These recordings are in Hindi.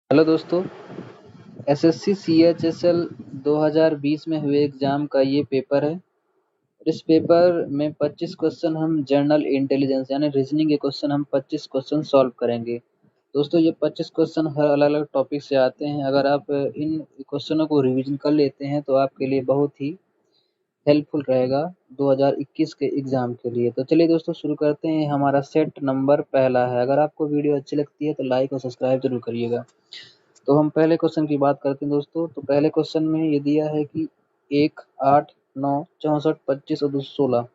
हेलो दोस्तों, एसएससी सीएचएसएल 2020 में हुए एग्जाम का ये पेपर है। इस पेपर में 25 क्वेश्चन हम जनरल इंटेलिजेंस यानी रीजनिंग के क्वेश्चन हम 25 क्वेश्चन सॉल्व करेंगे। दोस्तों, ये 25 क्वेश्चन हर अलग अलग टॉपिक से आते हैं। अगर आप इन क्वेश्चनों को रिवीजन कर लेते हैं तो आपके लिए बहुत ही हेल्पफुल रहेगा 2021 के एग्जाम के लिए। तो चलिए दोस्तों, शुरू करते हैं। हमारा सेट नंबर पहला है। अगर आपको वीडियो अच्छी लगती है तो लाइक और सब्सक्राइब जरूर करिएगा। तो हम पहले क्वेश्चन की बात करते हैं दोस्तों। तो पहले क्वेश्चन में ये दिया है कि 1, 8, 9, 64, 25 और 16।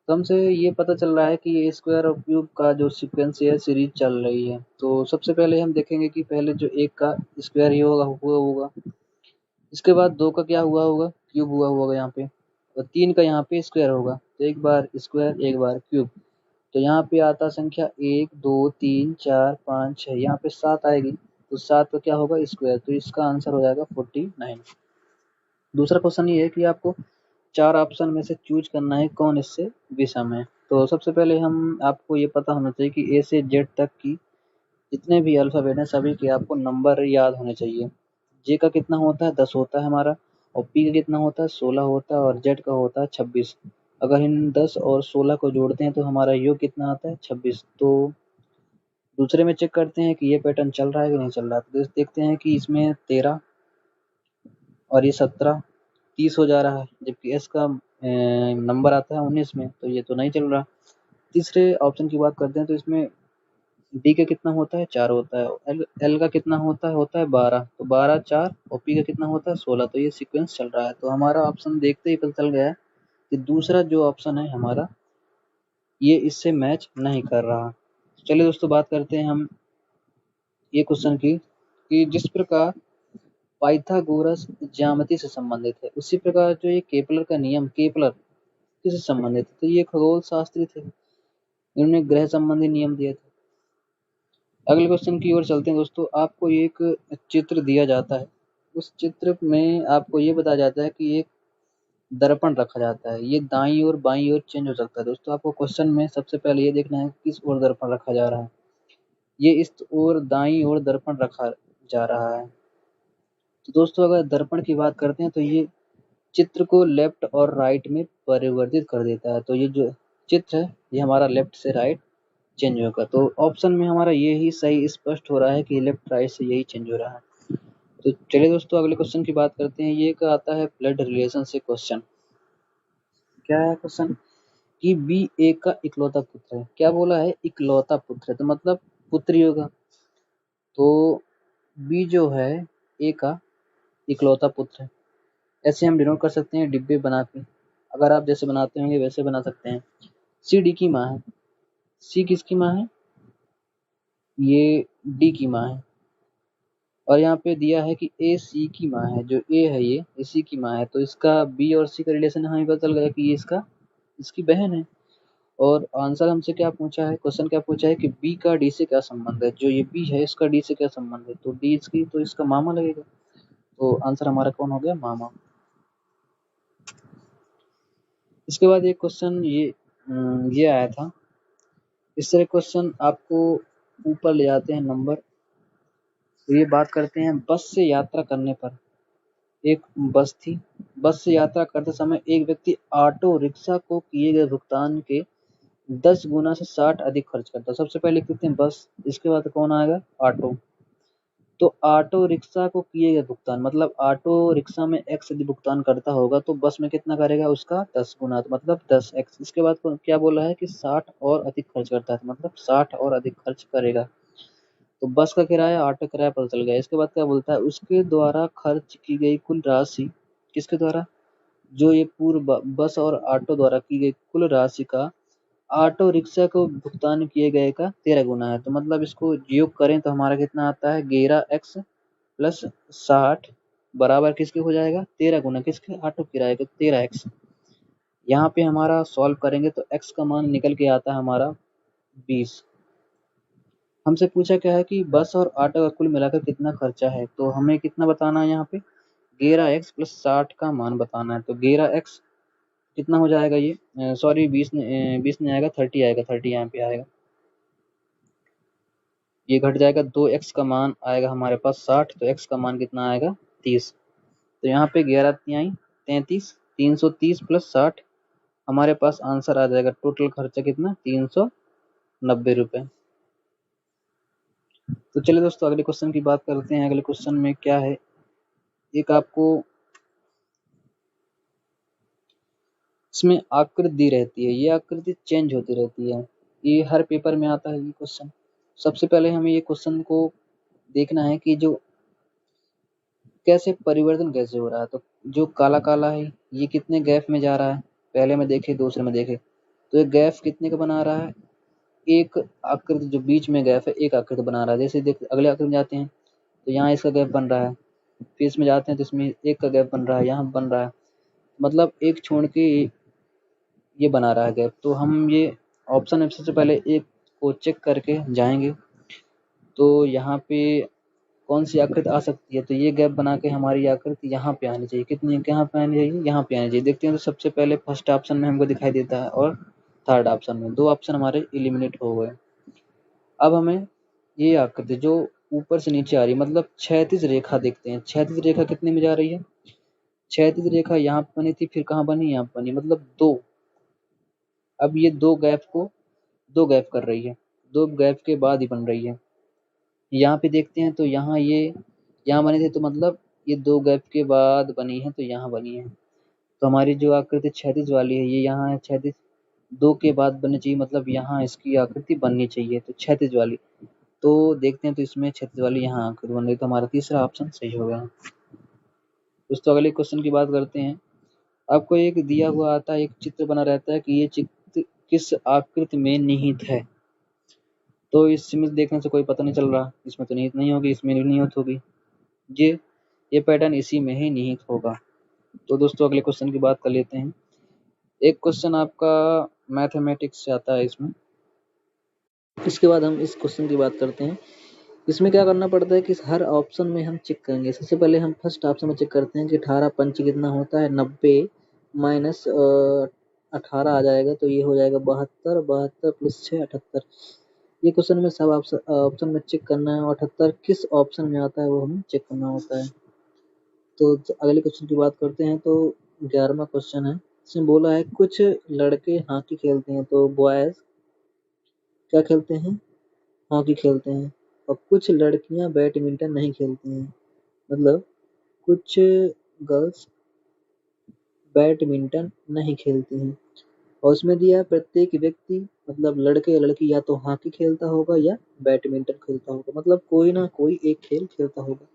तो हमसे ये पता चल रहा है कि ये स्क्वायर और क्यूब का जो सीक्वेंस है सीरीज चल रही है। तो सबसे पहले हम देखेंगे कि पहले जो 1 का स्क्वायर ही हुआ होगा। इसके बाद 2 का क्या हुआ होगा, क्यूब हुआ होगा यहाँ पे। और 3 का यहाँ पे स्क्वायर होगा, तो एक बार स्क्वायर एक बार क्यूब। तो यहाँ पे आता संख्या 1, 2, 3, 4, 5, 6, यहाँ पे 7 आएगी। तो 7 का क्या होगा, स्क्वायर। तो इसका आंसर हो जाएगा 49। दूसरा क्वेश्चन ये है कि आपको 4 ऑप्शन में से चूज करना है कौन इससे विषम है। तो सबसे पहले हम आपको ये पता होना चाहिए कि ए से जेड तक की जितने भी अल्फ़ाबेट हैं सभी के आपको नंबर याद होने चाहिए। जे का कितना होता है, 10 होता है हमारा। और पी का कितना होता है, 16 होता है। और जेड का होता है 26। अगर इन 10 और 16 को जोड़ते हैं तो हमारा योग कितना आता है, 26। तो दूसरे में चेक करते हैं कि ये पैटर्न चल रहा है कि नहीं चल रहा है। तो देखते हैं कि इसमें 13 और ये 17, 30 हो जा रहा है, जबकि एस का नंबर आता है 19 में, तो ये तो नहीं चल रहा। तीसरे ऑप्शन की बात करते हैं तो इसमें डी का कितना होता है, 4 होता है। एल का कितना होता है 12। तो 12, 4 और पी का कितना होता है 16। तो ये सीक्वेंस चल रहा है। तो हमारा ऑप्शन देखते ही पता चल गया है कि दूसरा जो ऑप्शन है हमारा ये इससे मैच नहीं कर रहा। चलिए दोस्तों, बात करते हैं हम ये क्वेश्चन की कि जिस प्रकार पाइथागोरस ज्यामिति से संबंधित है उसी प्रकार जो ये केपलर का नियम, केपलर किससे संबंधित है। तो ये खगोल शास्त्री थे, इन्होंने ग्रह संबंधी नियम दिए थे। अगले क्वेश्चन की ओर चलते हैं दोस्तों। आपको एक चित्र दिया जाता है, उस चित्र में आपको ये बताया जाता है कि एक दर्पण रखा जाता है। ये दाईं और बाईं ओर चेंज हो सकता है। दोस्तों, आपको क्वेश्चन में सबसे पहले ये देखना है किस ओर दर्पण रखा जा रहा है। ये इस ओर दाईं ओर दर्पण रखा जा रहा है। तो दोस्तों, अगर दर्पण की बात करते हैं तो ये चित्र को लेफ्ट और राइट में परिवर्तित कर देता है। तो ये जो चित्र है ये हमारा लेफ्ट से राइट चेंज होगा। तो ऑप्शन में हमारा ये ही सही स्पष्ट हो रहा है कि लेफ्ट राइट से यही चेंज हो रहा है। तो चलिए दोस्तों, अगले क्वेश्चन की बात करते हैं। ये का आता है ब्लड रिलेशन से क्वेश्चन। क्या है क्वेश्चन कि बी ए का इकलौता पुत्र है। क्या बोला है, इकलौता पुत्र है, तो मतलब पुत्री होगा। तो बी जो है ए का इकलौता पुत्र है। ऐसे हम डिनोट कर सकते हैं डिब्बे बना के। अगर आप जैसे बनाते होंगे वैसे बना सकते हैं। सी डी की माँ है। सी किसकी माँ है, ये डी की माँ है। और यहाँ पे दिया है कि ए सी की माँ है। जो ए है ये सी की माँ है। तो इसका बी और सी का रिलेशन हमें पता चल गया कि ये इसकी बहन है। और आंसर हमसे क्या पूछा है, क्वेश्चन क्या पूछा है कि बी का डी से क्या संबंध है। जो ये बी है इसका डी से क्या संबंध है, तो डी इसकी तो इसका मामा लगेगा। तो आंसर हमारा कौन हो गया, मामा। इसके बाद एक क्वेश्चन ये आया था। इस तरह क्वेश्चन आपको ऊपर ले जाते हैं नंबर। तो ये बात करते हैं बस से यात्रा करने पर। एक बस थी, बस से यात्रा करते समय एक व्यक्ति ऑटो रिक्शा को किए गए भुगतान के 10 गुना से 60 अधिक खर्च करता है। सबसे पहले लिखते हैं बस, इसके बाद कौन आएगा, ऑटो। तो ऑटो रिक्शा को किए गए भुगतान मतलब ऑटो रिक्शा में एक्स यदि भुगतान करता होगा तो बस में कितना करेगा, उसका 10 गुना, तो मतलब 10x। इसके बाद क्या बोला है कि 60 और अधिक खर्च करता है, मतलब 60 और अधिक खर्च करेगा। तो बस का किराया ऑटो किराया पता चल गया। इसके बाद क्या बोलता है, उसके द्वारा खर्च की गई कुल राशि, किसके द्वारा, जो ये पूर्व बस और ऑटो द्वारा की गई कुल राशि का ऑटो रिक्शा को भुगतान किए गए का 13 गुना है। तो मतलब इसको योग करें तो हमारा कितना आता है, 11x प्लस 60 बराबर किसके हो जाएगा, 13 गुना किसके, ऑटो किराए के 13x। यहाँ पे हमारा सॉल्व करेंगे तो x का मान निकल के आता है हमारा 20। हमसे पूछा क्या है कि बस और ऑटो का कुल मिलाकर कितना खर्चा है। तो हमें कितना बताना है, यहाँ पे 11x प्लस 60 का मान बताना है। तो 11x कितना हो जाएगा, ये सॉरी 20 नहीं आएगा, 30 आएगा, 30 यहाँ पे आएगा। ये घट जाएगा, 2x का मान आएगा हमारे पास 60, तो x का मान कितना आएगा 30। तो यहाँ पे 11 तिहाई 33, 330 प्लस 60, हमारे पास आंसर आ जाएगा टोटल खर्चा कितना 390 रुपये। तो चलिए दोस्तों अगले क्वेश्चन की बात करते हैं। अगले क्वेश्चन में क्या है, एक आपको इसमें आकृति दी रहती है, ये आकृति चेंज होती रहती है, ये हर पेपर में आता है ये क्वेश्चन। सबसे पहले हमें ये क्वेश्चन को देखना है कि जो कैसे परिवर्तन कैसे हो रहा है। तो जो काला काला है ये कितने गैप में जा रहा है, पहले में देखे दूसरे में देखे, तो ये गैप कितने का बना रहा है, एक आकृति जो बीच में गैप है एक आकृति बना रहा है। जैसे देख अगले आकृति में जाते हैं तो यहाँ इसका गैप बन रहा है, फिर इसमें जाते हैं तो इसमें एक का गैप बन रहा है, यहाँ बन रहा है, मतलब एक छोड़ के ये बना रहा है गैप। तो हम ये ऑप्शन में सबसे पहले एक को चेक करके जाएंगे, तो यहाँ पे कौन सी आकृति आ सकती है, तो ये गैप बना के हमारी आकृति यहाँ पे आनी चाहिए। कितनी कहाँ पे आनी चाहिए, यहाँ पे आनी चाहिए। देखते हैं तो सबसे पहले फर्स्ट ऑप्शन में हमको दिखाई देता है और थर्ड ऑप्शन में, दो ऑप्शन हमारे एलिमिनेट हो गए। अब हमें ये आकृति जो ऊपर से नीचे आ रही है, मतलब क्षैतिज रेखा देखते हैं, क्षैतिज रेखा कितने में जा रही है, क्षैतिज रेखा यहाँ पे बनी थी, फिर कहाँ बनी, यहाँ बनी, मतलब दो। अब ये दो गैप कर रही है, दो गैप के बाद ही बन रही है। यहाँ पे देखते हैं तो यहाँ ये यहाँ बने थे, तो मतलब ये दो गैप के बाद बनी है, तो यहाँ बनी है। तो हमारी जो आकृति क्षैतिज वाली है ये यहाँ है, क्षैतिज दो के बाद बननी चाहिए, मतलब यहाँ इसकी आकृति बननी चाहिए, तो क्षैतिज वाली। तो देखते हैं तो इसमें क्षैतिज वाली यहाँ आकृति बन रही, तो हमारा तीसरा ऑप्शन सही हो गया। दोस्तों अगले क्वेश्चन की बात करते हैं। आपको एक दिया हुआ आता है, एक चित्र बना रहता है कि ये चित्र किस आकृति में निहित है। तो इस इमेज देखने से कोई पता नहीं चल रहा, इसमें तो निहित नहीं होगी, इसमें निहित होगी, ये पैटर्न इसी में ही निहित होगा। तो दोस्तों अगले क्वेश्चन की बात कर लेते हैं। एक क्वेश्चन आपका मैथमेटिक्स से आता है इसमें, इसके बाद हम इस क्वेश्चन की बात करते हैं। इसमें क्या करना पड़ता है कि हर ऑप्शन में हम चेक करेंगे। सबसे पहले हम फर्स्ट ऑप्शन में चेक करते हैं कि 18 पंच कितना होता है, 90 माइनस 18 आ जाएगा, तो ये हो जाएगा 72, 72 प्लस 6 78। ये क्वेश्चन में सब ऑप्शन में चेक करना है, और 78 किस ऑप्शन में आता है वो हमें चेक करना होता है। तो अगले क्वेश्चन की बात करते हैं। तो 11वां क्वेश्चन है, इसमें बोला है कुछ लड़के हॉकी खेलते हैं, तो बॉयज क्या खेलते हैं, हॉकी खेलते हैं, और कुछ लड़कियां बैडमिंटन नहीं खेलती हैं, मतलब कुछ गर्ल्स बैडमिंटन नहीं खेलती हैं। और उसमें दिया है प्रत्येक व्यक्ति, मतलब लड़के या लड़की या तो हॉकी खेलता होगा या बैडमिंटन खेलता होगा, मतलब कोई ना कोई एक खेल खेलता होगा।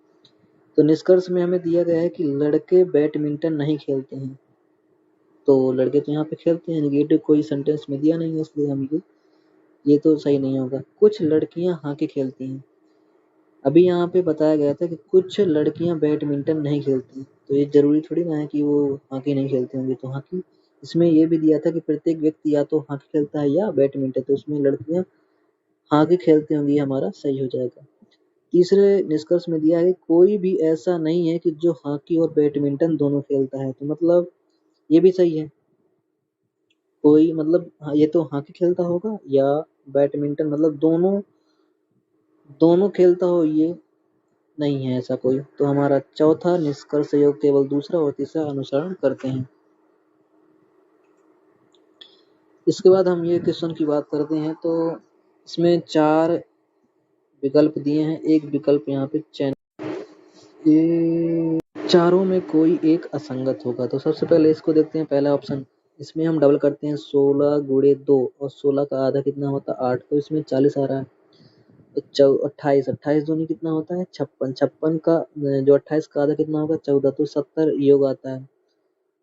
तो निष्कर्ष में हमें दिया गया है कि लड़के बैडमिंटन नहीं खेलते हैं, तो लड़के तो यहाँ पे खेलते हैं, निगेटिव कोई सेंटेंस में दिया नहीं है, इसलिए हम ये तो सही नहीं होगा। कुछ लड़कियां हॉकी खेलती हैं, अभी यहाँ पे बताया गया था कि कुछ लड़कियां बैडमिंटन नहीं खेलती, तो ये जरूरी थोड़ी ना है कि वो हॉकी नहीं खेलती होंगी। तो हॉकी इसमें ये भी दिया था कि प्रत्येक व्यक्ति या तो हॉकी खेलता है या बैडमिंटन, तो उसमें लड़कियां हॉकी खेलती होंगी, हमारा सही हो जाएगा। तीसरे निष्कर्ष में दिया है कोई भी ऐसा नहीं है कि जो हॉकी और बैडमिंटन दोनों खेलता है, तो मतलब ये भी सही है, कोई मतलब ये तो हॉकी खेलता होगा या बैडमिंटन, मतलब दोनों दोनों खेलता हो, ये नहीं है ऐसा कोई। तो हमारा चौथा निष्कर्ष योग केवल दूसरा और तीसरा अनुसरण करते हैं। इसके बाद हम ये क्वेश्चन की बात करते हैं। तो इसमें 4 विकल्प दिए हैं, एक विकल्प यहाँ पे चयन, ये चारों में कोई एक असंगत होगा। तो सबसे पहले इसको देखते हैं, पहला ऑप्शन, इसमें हम डबल करते हैं 16 गुणे 2, और 16 का आधा कितना होता है 8, तो इसमें 40 आ रहा है। तो 28, 28 दूनी कितना होता है 56, 56 का जो 28 का आधा कितना होगा 14, तो 70 योग आता है।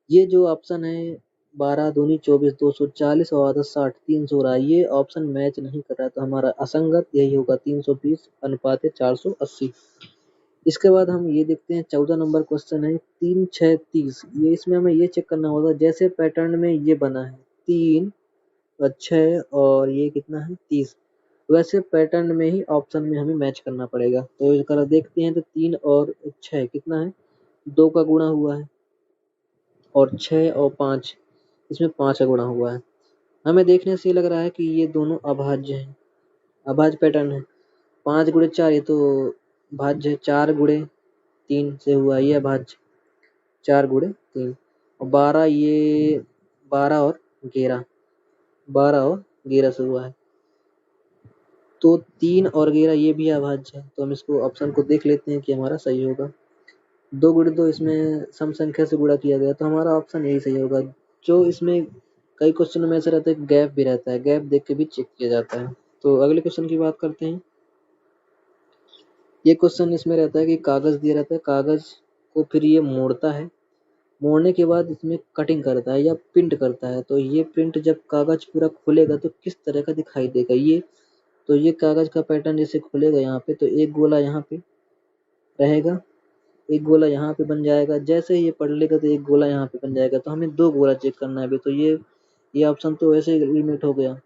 ये जो ऑप्शन है 12 दूनी 24, 240 और आधा 60, 300 रहा है, ये ऑप्शन मैच नहीं कर रहा है, तो हमारा असंगत यही होगा 320 अनुपात 480। इसके बाद हम ये देखते हैं 14 नंबर क्वेश्चन है 3 6 30, ये इसमें हमें ये चेक करना होगा जैसे पैटर्न में ये बना है 3 और 6 और ये कितना है 30, वैसे पैटर्न में ही ऑप्शन में हमें मैच करना पड़ेगा। तो इसका देखते हैं तो 3 और 6 कितना है 2 का गुणा हुआ है, और 6 और 5 इसमें 5 का गुणा हुआ है। हमें देखने से लग रहा है कि ये दोनों अभाज्य हैं, अभाज्य पैटर्न है। 5 गुणे 4 ये तो भाज्य है, 4 गुणे 3 से हुआ ये भाज्य, 4 गुणे 3 और 12 ये 12 और 11, 12 और 11 से हुआ है तो 3 और 11 ये भी अभाज्य है। तो हम इसको ऑप्शन को देख लेते हैं कि हमारा सही होगा। 2 गुणे 2 इसमें सम संख्या से गुणा किया गया तो हमारा ऑप्शन यही सही होगा। जो इसमें कई क्वेश्चन में ऐसा रहता है गैप भी रहता है, गैप देख के भी चेक किया जाता है। तो अगले क्वेश्चन की बात करते हैं। ये क्वेश्चन इसमें रहता है कि कागज दिया रहता है, कागज को फिर ये मोड़ता है, मोड़ने के बाद इसमें कटिंग करता है या प्रिंट करता है। तो ये प्रिंट जब कागज पूरा खुलेगा तो किस तरह का दिखाई देगा ये, तो ये कागज का पैटर्न जैसे खुलेगा यहाँ पे तो एक गोला यहाँ पे रहेगा, एक गोला यहाँ पे बन जाएगा, जैसे ही ये पढ़ लेगा तो एक गोला यहाँ पे बन जाएगा। तो हमें 2 गोला चेक करना है अभी, तो ये ऑप्शन तो वैसे ही एलिमिनेट हो गया।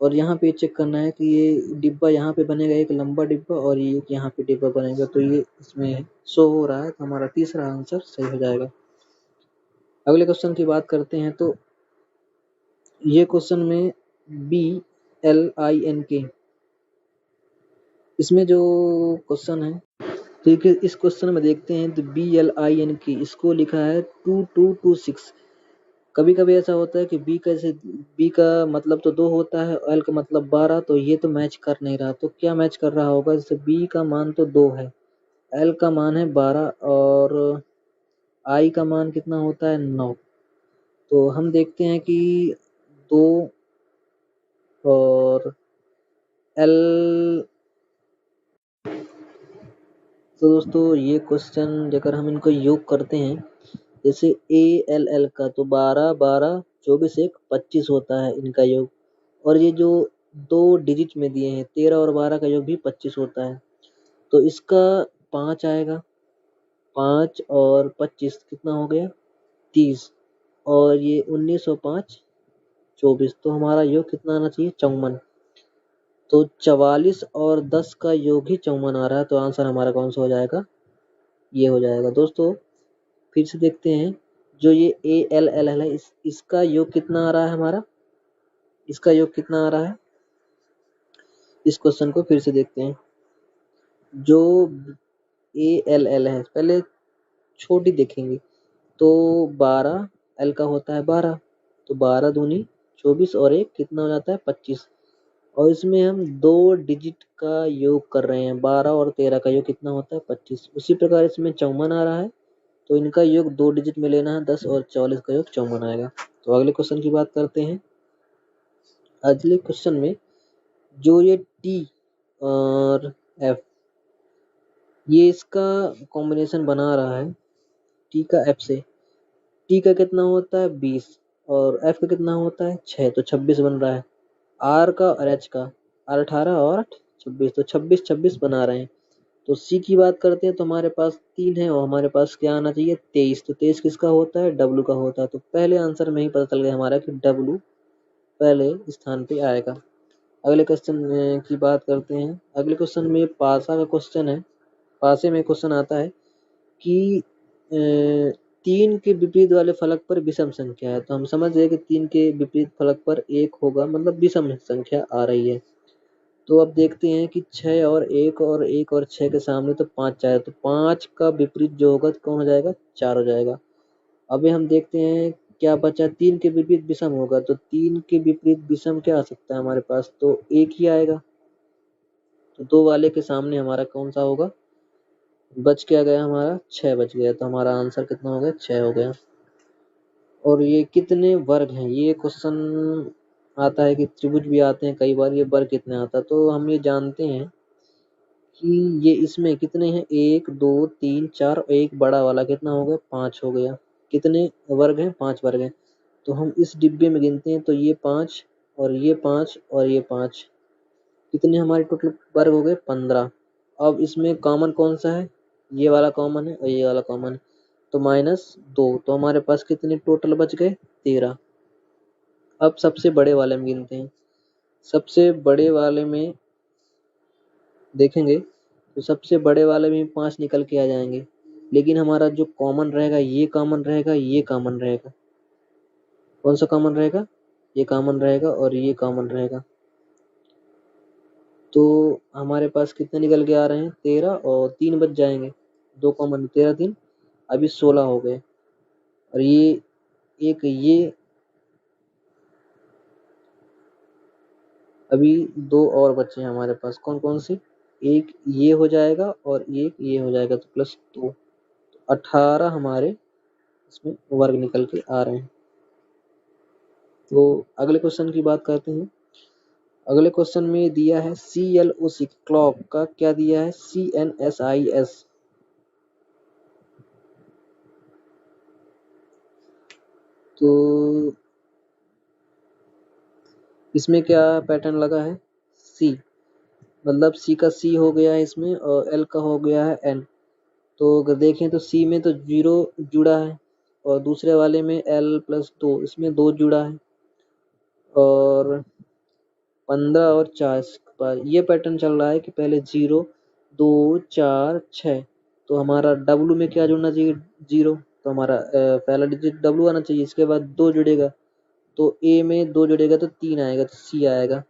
और यहाँ पे चेक करना है कि ये डिब्बा यहाँ पे बनेगा, एक लंबा डिब्बा और ये एक यहाँ पे डिब्बा बनेगा, तो ये इसमें शो हो रहा है, तो हमारा तीसरा आंसर सही हो जाएगा। अगले क्वेश्चन की बात करते हैं। तो ये क्वेश्चन में BLINK, इसमें जो क्वेश्चन है ठीक है, इस क्वेश्चन में देखते हैं तो BLINK इसको लिखा है 2226। कभी कभी ऐसा होता है कि बी का मतलब तो 2 होता है, एल का मतलब 12, तो ये तो मैच कर नहीं रहा। तो क्या मैच कर रहा होगा, जैसे बी का मान तो 2 है, एल का मान है 12 और आई का मान कितना होता है 9। तो हम देखते हैं कि 2 और एल, तो दोस्तों ये क्वेश्चन अगर हम इनको योग करते हैं, जैसे ALL का तो 12 12 24 1 25 होता है इनका योग, और ये जो 2 डिजिट में दिए हैं 13 और 12 का योग भी 25 होता है। तो इसका 5 आएगा, 5 और 25 कितना हो गया 30, और ये 19 और 5 24, तो हमारा योग कितना आना चाहिए 54। तो 44 और 10 का योग ही 54 आ रहा है, तो आंसर हमारा कौन सा हो जाएगा, ये हो जाएगा। दोस्तों फिर से देखते हैं, जो ये ALL है इसका योग कितना आ रहा है हमारा, इसका योग कितना आ रहा है, इस क्वेश्चन को फिर से देखते हैं। जो ALL है पहले छोटी देखेंगे, तो 12 एल का होता है 12, तो 12 दूनी 24 और एक कितना हो जाता है 25, और इसमें हम 2 डिजिट का योग कर रहे हैं, 12 और 13 का योग कितना होता है 25। उसी प्रकार इसमें 54 आ रहा है, तो इनका योग 2 डिजिट में लेना है 10 और 44 का योग 54 आएगा। तो अगले क्वेश्चन की बात करते हैं। अगले क्वेश्चन में जो ये T और F, ये इसका कॉम्बिनेशन बना रहा है T का F से। T का कितना होता है 20 और F का कितना होता है 6, तो 26 बन रहा है। R का और H का, R 18 और 8 26, तो 26 26 बना रहे हैं। तो C की बात करते हैं तो हमारे पास 3 है और हमारे पास क्या आना चाहिए 23, तो 23 किसका होता है W का होता है। तो पहले आंसर में ही पता चल गया हमारा कि W पहले स्थान पे आएगा। अगले क्वेश्चन की बात करते हैं। अगले क्वेश्चन में पासा का क्वेश्चन है। पासे में क्वेश्चन आता है कि 3 के विपरीत वाले फलक पर विषम संख्या है। तो हम समझ गए कि 3 के विपरीत फलक पर 1 होगा, मतलब विषम संख्या आ रही है। तो अब देखते हैं कि 6 और 1 और 1 और 6 के सामने तो 5 आया, तो 5 का विपरीत जो होगा तो कौन हो जाएगा 4 हो जाएगा। अभी हम देखते हैं क्या बचा, 3 के विपरीत विषम होगा, तो 3 के विपरीत विषम क्या आ सकता है हमारे पास, तो 1 ही आएगा। तो 2 वाले के सामने हमारा कौन सा होगा, बच क्या गया हमारा 6 बच गया, तो हमारा आंसर कितना हो गया 6 हो गया। और ये कितने वर्ग हैं, ये क्वेश्चन आता है कि त्रिभुज भी आते हैं कई बार, ये वर्ग कितने आता है। तो हम ये जानते हैं कि ये इसमें कितने हैं 1 2 3 4 और एक बड़ा वाला कितना हो गया 5 हो गया। कितने वर्ग हैं 5 वर्ग हैं। तो हम इस डिब्बे में गिनते हैं तो ये 5 और ये 5 और ये 5, कितने हमारे टोटल वर्ग हो गए 15। अब इसमें कॉमन कौन सा है, ये वाला कॉमन है और ये वाला कॉमन है, तो -2, तो हमारे पास कितने टोटल बच गए 13। अब सबसे बड़े वाले में गिनते हैं। सबसे बड़े वाले में देखेंगे तो सबसे बड़े वाले में 5 निकल के आ जाएंगे, लेकिन हमारा जो कॉमन रहेगा ये कॉमन रहेगा, ये कॉमन रहेगा। कौन सा कॉमन रहेगा, ये कॉमन रहेगा और ये कॉमन रहेगा। तो हमारे पास कितने निकल के आ रहे हैं 13 और 3 बच जाएंगे, 2 कॉमन 13 3 अभी 16 हो गए। और ये एक ये अभी 2 और बचे हैं हमारे पास, कौन कौन से, एक ये हो जाएगा और एक ये हो जाएगा, तो प्लस 2, 18 हमारे इसमें वर्ग निकल के आ रहे हैं। तो अगले क्वेश्चन की बात करते हैं। अगले क्वेश्चन में दिया है CLOC क्लॉक का क्या दिया है, CNSIS। तो इसमें क्या पैटर्न लगा है, C, मतलब C का C हो गया है इसमें और L का हो गया है N। तो अगर देखें तो C में तो 0 जुड़ा है और दूसरे वाले में L+2 इसमें 2 जुड़ा है और 15 और 4 पर ये पैटर्न चल रहा है कि पहले 0 2 4 6, तो हमारा W में क्या जुड़ना चाहिए 0, तो हमारा पहला डिजिट W आना चाहिए, इसके बाद 2 जुड़ेगा तो A में 2 जुड़ेगा तो 3 आएगा तो C आएगा।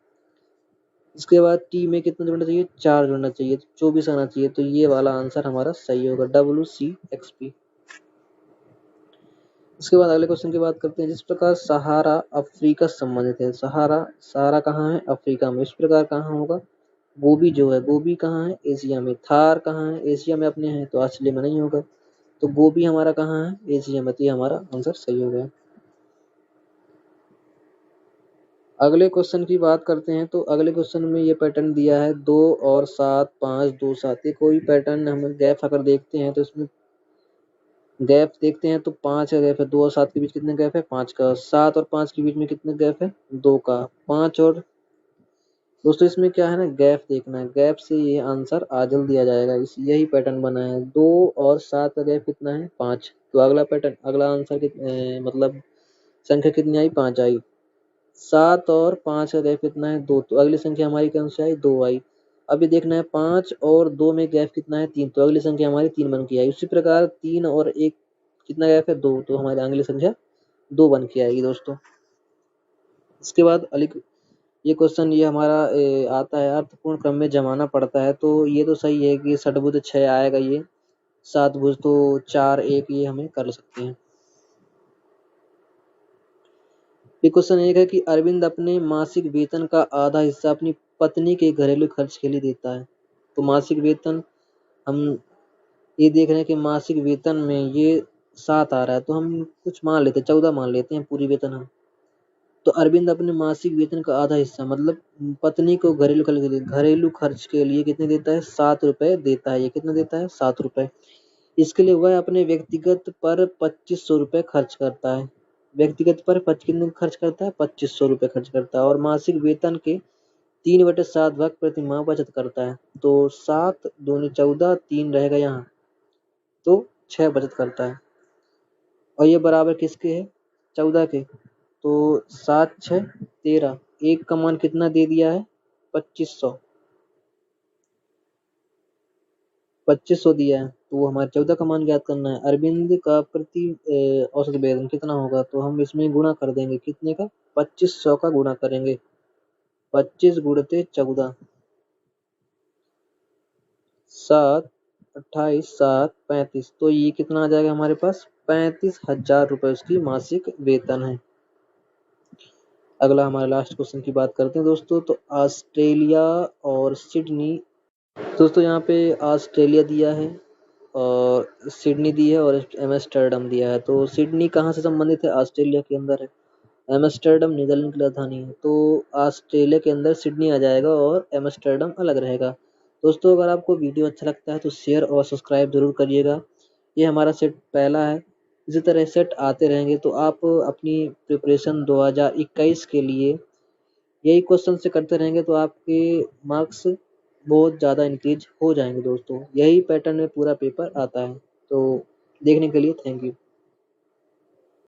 इसके बाद T में कितना जुड़ना चाहिए 4 जुड़ना चाहिए तो 24 आना चाहिए, तो ये वाला आंसर हमारा सही होगा WCXP। इसके बाद अगले क्वेश्चन की बात करते हैं। जिस प्रकार सहारा अफ्रीका से संबंधित है, सहारा कहाँ है अफ्रीका में, इस प्रकार कहाँ होगा, गोबी जो है गोबी कहाँ है एशिया में, थार कहाँ है एशिया में अपने हैं तो ऑस्ट्रेलिया में नहीं होगा, तो गोबी हमारा कहाँ है एशिया में, तो ये हमारा आंसर सही हो गया। अगले क्वेश्चन की बात करते हैं। तो अगले क्वेश्चन में ये पैटर्न दिया है 2 और 7 5 2 7, ये कोई पैटर्न हमें गैप अगर देखते हैं तो इसमें गैप देखते हैं तो 5 का गैप है, 2 और 7 के बीच कितने गैप है 5 का, 7 और 5 के बीच में कितने गैप है 2 का, 5 और दोस्तों इसमें क्या है ना गैप देखना है, गैप से ये आंसर आ जल्द दिया जाएगा, इस यही पैटर्न बना है। 2 और 7 का गैप कितना है 5, तो अगला पैटर्न अगला आंसर मतलब संख्या कितनी आई 5 आई। 7 और 5 का गैप कितना है 2, तो अगली संख्या हमारी कौन सी आई 2 आई। अभी देखना है 5 और 2 में गैप कितना है 3, तो अगली संख्या हमारी 3 बन के आई। उसी प्रकार 3 और 1 कितना गैप है 2, तो हमारी अगली संख्या 2 बन के आएगी दोस्तों। इसके बाद ये क्वेश्चन ये हमारा आता है अर्थपूर्ण क्रम में जमाना पड़ता है, तो ये तो सही है कि षटभुज 6 आएगा, ये 7 भुज तो 4 1 ये हमें कर सकते हैं। ये क्वेश्चन एक है कि अरविंद अपने मासिक वेतन का आधा हिस्सा अपनी पत्नी के घरेलू खर्च के लिए देता है। तो मासिक वेतन हम ये देख रहे हैं कि मासिक वेतन में ये 7 आ रहा है, तो हम कुछ मान लेते हैं 14 मान लेते हैं पूरी वेतन हम। तो अरविंद अपने मासिक वेतन का आधा हिस्सा मतलब पत्नी को घरेलू खर्च के लिए कितने देता है 7 रुपए देता है। ये कितना देता है 7 रुपए। इसके लिए वह अपने व्यक्तिगत पर 2500 रुपए खर्च करता है। व्यक्तिगत पर कितने खर्च करता है 2500 रुपए खर्च करता है और मासिक वेतन के 3/7 भाग प्रति माह बचत करता है। तो 7 दूनी 14 3 रहेगा यहाँ, तो 6 बचत करता है और ये बराबर किसके है 14 के। तो 7 6 13, एक का मान कितना दे दिया है 2500 दिया है, तो वो हमारे 14 का मान ज्ञात करना है। अरविंद का प्रति औसत वेतन कितना होगा, तो हम इसमें गुणा कर देंगे कितने का 2500 का गुणा करेंगे, 25 गुणते 14 7 28 7 35, तो ये कितना आ जाएगा हमारे पास 35,000 रुपए उसकी मासिक वेतन है। अगला हमारा लास्ट क्वेश्चन की बात करते हैं दोस्तों। तो ऑस्ट्रेलिया और सिडनी, दोस्तों यहाँ पे ऑस्ट्रेलिया दिया है और सिडनी दी है और एम्स्टर्डम दिया है। तो सिडनी कहाँ से संबंधित है ऑस्ट्रेलिया के अंदर है, एम्स्टर्डम नीदरलैंड की राजधानी है, तो ऑस्ट्रेलिया के अंदर सिडनी आ जाएगा और एम्स्टर्डम अलग रहेगा। दोस्तों अगर आपको वीडियो अच्छा लगता है तो शेयर और सब्सक्राइब जरूर करिएगा। ये हमारा सेट पहला है, इसी तरह सेट आते रहेंगे तो आप अपनी प्रिपरेशन 2021 के लिए यही क्वेश्चन से करते रहेंगे तो आपके मार्क्स बहुत ज़्यादा इंक्रीज हो जाएंगे दोस्तों। यही पैटर्न में पूरा पेपर आता है, तो देखने के लिए थैंक यू।